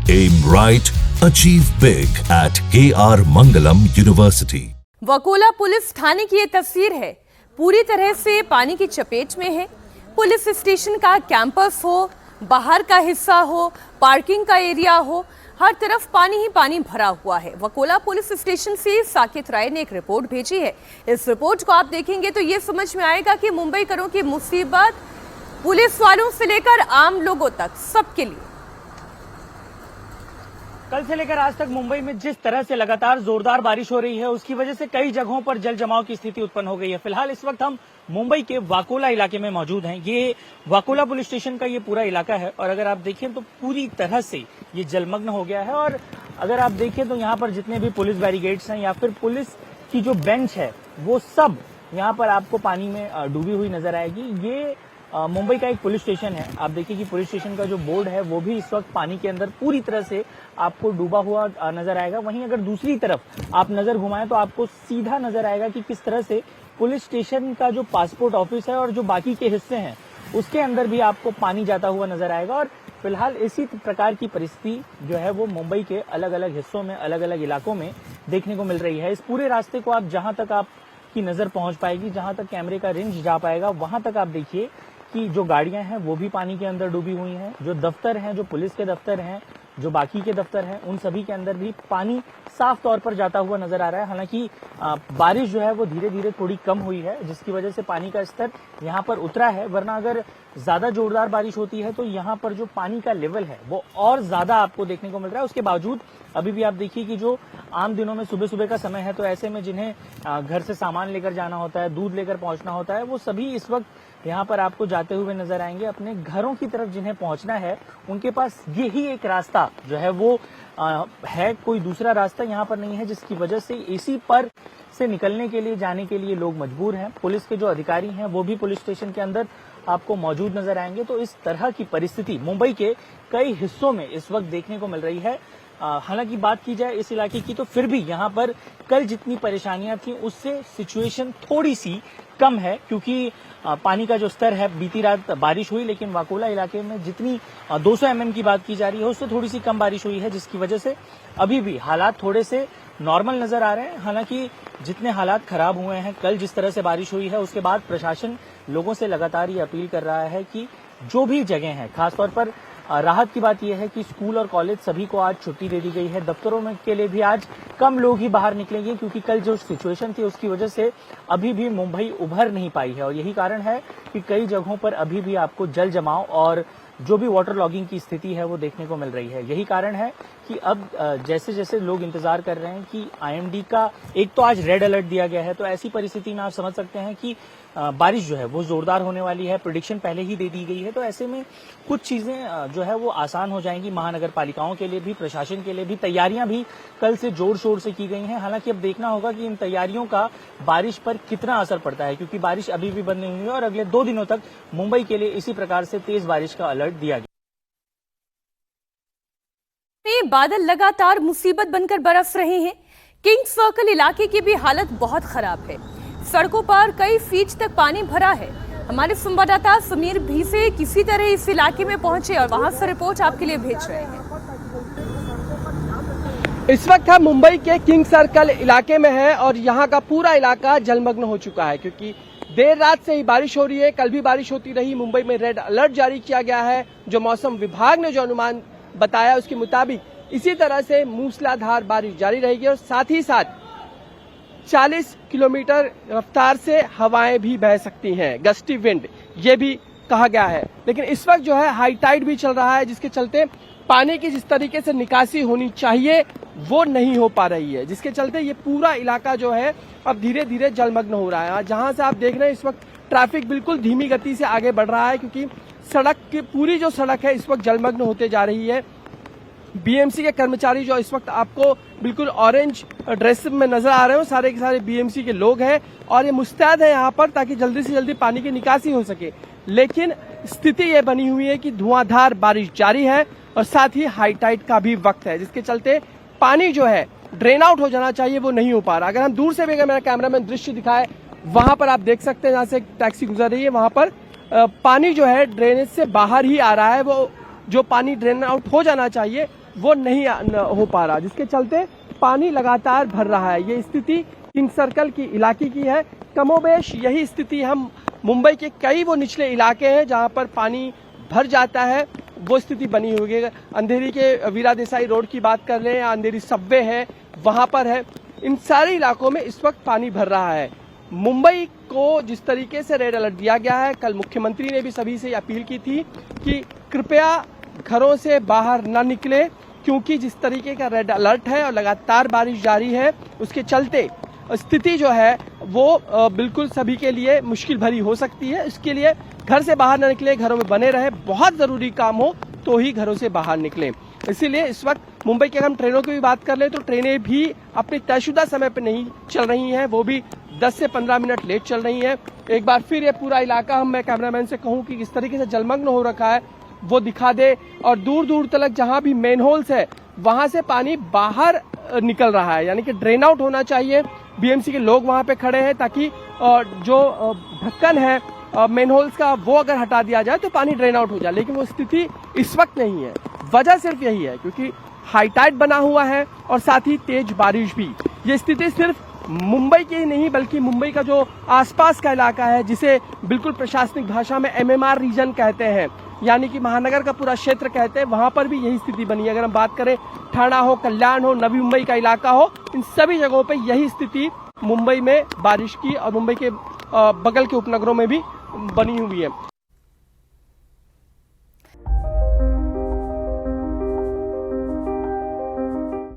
Aim right, achieve big at KR Mangalam University. Vakola police थाने की ये तस्वीर है। पूरी तरह से पानी की चपेट में है। पुलिस स्टेशन का कैंपस हो, बाहर का हिस्सा हो, पार्किंग का एरिया हो, हर तरफ पानी ही पानी भरा हुआ है। वकोला पुलिस स्टेशन से साकेत राय ने एक रिपोर्ट भेजी है। इस रिपोर्ट को आप देखेंगे तो ये समझ में आएगा कि मुंबईकरों की मुसीबत पुलिस वालों से लेकर आम लोगों तक सबके लिए। कल से लेकर आज तक मुंबई में जिस तरह से लगातार जोरदार बारिश हो रही है, उसकी वजह से कई जगहों पर जल जमाव की स्थिति उत्पन्न हो गई है। फिलहाल इस वक्त हम मुंबई के वाकोला इलाके में मौजूद हैं। ये वाकोला पुलिस स्टेशन का ये पूरा इलाका है और अगर आप देखें तो पूरी तरह से ये जलमग्न हो गया है। और अगर आप देखें तो यहाँ पर जितने भी पुलिस बैरिकेड्स हैं या फिर पुलिस की जो बेंच है, वो सब यहाँ पर आपको पानी में डूबी हुई नजर आएगी। ये मुंबई का एक पुलिस स्टेशन है। आप देखिए कि पुलिस स्टेशन का जो बोर्ड है वो भी इस वक्त पानी के अंदर पूरी तरह से आपको डूबा हुआ नजर आएगा। वहीं अगर दूसरी तरफ आप नजर घुमाएं तो आपको सीधा नजर आएगा कि किस तरह से पुलिस स्टेशन का जो पासपोर्ट ऑफिस है और जो बाकी के हिस्से हैं उसके अंदर भी आपको पानी जाता हुआ नजर आएगा। और फिलहाल इसी प्रकार की परिस्थिति जो है वो मुंबई के अलग अलग हिस्सों में, अलग अलग इलाकों में देखने को मिल रही है। इस पूरे रास्ते को आप जहां तक आपकी नजर पहुंच पाएगी, जहां तक कैमरे का रेंज जा पाएगा, वहां तक आप देखिए कि जो गाड़ियां हैं वो भी पानी के अंदर डूबी हुई हैं। जो दफ्तर हैं, जो पुलिस के दफ्तर हैं, जो बाकी के दफ्तर हैं, उन सभी के अंदर भी पानी साफ तौर पर जाता हुआ नजर आ रहा है। हालांकि बारिश जो है वो धीरे धीरे थोड़ी कम हुई है, जिसकी वजह से पानी का स्तर यहाँ पर उतरा है। वरना अगर ज्यादा जोरदार बारिश होती है तो यहाँ पर जो पानी का लेवल है वो और ज्यादा आपको देखने को मिल रहा है। उसके बावजूद अभी भी आप देखिए कि जो आम दिनों में सुबह सुबह का समय है, तो ऐसे में जिन्हें घर से सामान लेकर जाना होता है, दूध लेकर पहुंचना होता है, वो सभी इस वक्त यहाँ पर आपको जाते हुए नजर आएंगे। अपने घरों की तरफ जिन्हें पहुंचना है, उनके पास यही एक रास्ता जो है वो है, कोई दूसरा रास्ता यहाँ पर नहीं है, जिसकी वजह से इसी पर से निकलने के लिए, जाने के लिए लोग मजबूर हैं। पुलिस के जो अधिकारी हैं वो भी पुलिस स्टेशन के अंदर आपको मौजूद नजर आएंगे। तो इस तरह की परिस्थिति मुंबई के कई हिस्सों में इस वक्त देखने को मिल रही है। हालांकि बात की जाए इस इलाके की तो फिर भी यहाँ पर कल जितनी परेशानियां थी उससे सिचुएशन थोड़ी सी कम है, क्योंकि पानी का जो स्तर है, बीती रात बारिश हुई लेकिन वाकोला इलाके में जितनी 200 mm की बात की जा रही है उससे थोड़ी सी कम बारिश हुई है, जिसकी वजह से अभी भी हालात थोड़े से नॉर्मल नजर आ रहे हैं। हालांकि जितने हालात खराब हुए हैं, कल जिस तरह से बारिश हुई है, उसके बाद प्रशासन लोगों से लगातार ये अपील कर रहा है कि जो भी जगह है, खासतौर पर राहत की बात यह है कि स्कूल और कॉलेज सभी को आज छुट्टी दे दी गई है। दफ्तरों में के लिए भी आज कम लोग ही बाहर निकलेंगे, क्योंकि कल जो सिचुएशन थी उसकी वजह से अभी भी मुंबई उभर नहीं पाई है। और यही कारण है कि कई जगहों पर अभी भी आपको जल जमाव और जो भी वाटर लॉगिंग की स्थिति है वो देखने को मिल रही है। यही कारण है कि अब जैसे जैसे लोग इंतजार कर रहे हैं कि आईएमडी का एक तो आज रेड अलर्ट दिया गया है, तो ऐसी परिस्थिति में आप समझ सकते हैं कि बारिश जो है वो जोरदार होने वाली है। प्रेडिक्शन पहले ही दे दी गई है, तो ऐसे में कुछ चीजें जो है वो आसान हो जाएंगी। महानगर पालिकाओं के लिए भी, प्रशासन के लिए भी तैयारियां भी कल से जोर शोर से की गई हैं। हालांकि अब देखना होगा कि इन तैयारियों का बारिश पर कितना असर पड़ता है, क्योंकि बारिश अभी भी बंद नहीं हुई है और अगले 2 दिनों तक मुंबई के लिए इसी प्रकार से तेज बारिश का अलर्ट दिया गया। बादल लगातार मुसीबत बनकर बरस रहे हैं। किंग सर्कल इलाके की भी हालत बहुत खराब है। सड़कों पर कई फीट तक पानी भरा है। हमारे संवाददाता समीर भी से किसी तरह इस इलाके में पहुंचे और वहां से रिपोर्ट आपके लिए भेज रहे हैं। इस वक्त हम मुंबई के किंग सर्कल इलाके में हैं और यहाँ का पूरा इलाका जलमग्न हो चुका है, क्योंकि देर रात से ही बारिश हो रही है। कल भी बारिश होती रही। मुंबई में रेड अलर्ट जारी किया गया है। जो मौसम विभाग ने जो अनुमान बताया उसके मुताबिक इसी तरह से मूसलाधार बारिश जारी रहेगी और साथ ही साथ 40 किलोमीटर रफ्तार से हवाएं भी बह सकती हैं, गस्टी विंड ये भी कहा गया है। लेकिन इस वक्त जो है हाई टाइड भी चल रहा है, जिसके चलते पानी की जिस तरीके से निकासी होनी चाहिए वो नहीं हो पा रही है, जिसके चलते ये पूरा इलाका जो है अब धीरे धीरे जलमग्न हो रहा है। जहां से आप देख रहे हैं इस वक्त ट्रैफिक बिल्कुल धीमी गति से आगे बढ़ रहा है, क्योंकि सड़क की पूरी जो सड़क है इस वक्त जलमग्न होते जा रही है। बीएमसी के कर्मचारी जो इस वक्त आपको बिल्कुल ऑरेंज ड्रेस में नजर आ रहे हो, सारे के सारे बीएमसी के लोग हैं और ये मुस्तैद है यहाँ पर ताकि जल्दी से जल्दी पानी की निकासी हो सके। लेकिन स्थिति ये बनी हुई है कि धुआंधार बारिश जारी है और साथ ही हाई टाइड का भी वक्त है, जिसके चलते पानी जो है ड्रेन आउट हो जाना चाहिए वो नहीं हो पा रहा। अगर हम दूर से भी अगर मेरा कैमरामैन दृश्य दिखाए, वहां पर आप देख सकते हैं जहां से टैक्सी गुजर रही है वहां पर पानी जो है ड्रेनेज से बाहर ही आ रहा है। वो जो पानी ड्रेन आउट हो जाना चाहिए वो नहीं हो पा रहा, जिसके चलते पानी लगातार भर रहा है। ये स्थिति किंग सर्कल की इलाके की है। कमोबेश यही स्थिति हम मुंबई के कई वो निचले इलाके हैं जहां पर पानी भर जाता है, वो स्थिति बनी हुई है। अंधेरी के वीरा देसाई रोड की बात कर रहे हैं, अंधेरी सबवे है वहां पर है। इन सारे इलाकों में इस वक्त पानी भर रहा है। मुंबई को जिस तरीके से रेड अलर्ट दिया गया है, कल मुख्यमंत्री ने भी सभी से अपील की थी कि कृपया घरों से बाहर न निकले, क्योंकि जिस तरीके का रेड अलर्ट है और लगातार बारिश जारी है, उसके चलते स्थिति जो है वो बिल्कुल सभी के लिए मुश्किल भरी हो सकती है। इसके लिए घर से बाहर न निकले, घरों में बने रहे, बहुत जरूरी काम हो तो ही घरों से बाहर निकले। इसीलिए इस वक्त मुंबई की अगर हम ट्रेनों की भी बात कर ले तो ट्रेनें भी अपने तयशुदा समय पर नहीं चल रही हैं, वो भी 10 से 15 मिनट लेट चल रही हैं। एक बार फिर ये पूरा इलाका मैं कैमरामैन से कहूं कि किस तरीके से जलमग्न हो रखा है वो दिखा दे, और दूर दूर तक जहां भी मेन होल्स है वहां से पानी बाहर निकल रहा है, यानी कि ड्रेन आउट होना चाहिए। बीएमसी के लोग वहां पे खड़े हैं ताकि जो ढक्कन है मेन होल्स का वो अगर हटा दिया जाए तो पानी ड्रेन आउट हो जाए, लेकिन वो स्थिति इस वक्त नहीं है। वजह सिर्फ यही है क्योंकि हाई टाइड बना हुआ है और साथ ही तेज बारिश भी। ये स्थिति सिर्फ मुंबई की ही नहीं बल्कि मुंबई का जो आसपास का इलाका है, जिसे बिल्कुल प्रशासनिक भाषा में MMR रीजन कहते हैं, यानी कि महानगर का पूरा क्षेत्र कहते हैं, वहां पर भी यही स्थिति बनी है। अगर हम बात करें ठाणा हो, कल्याण हो, नवी मुंबई का इलाका हो, इन सभी जगहों पे यही स्थिति मुंबई में बारिश की और मुंबई के बगल के उपनगरों में भी बनी हुई है।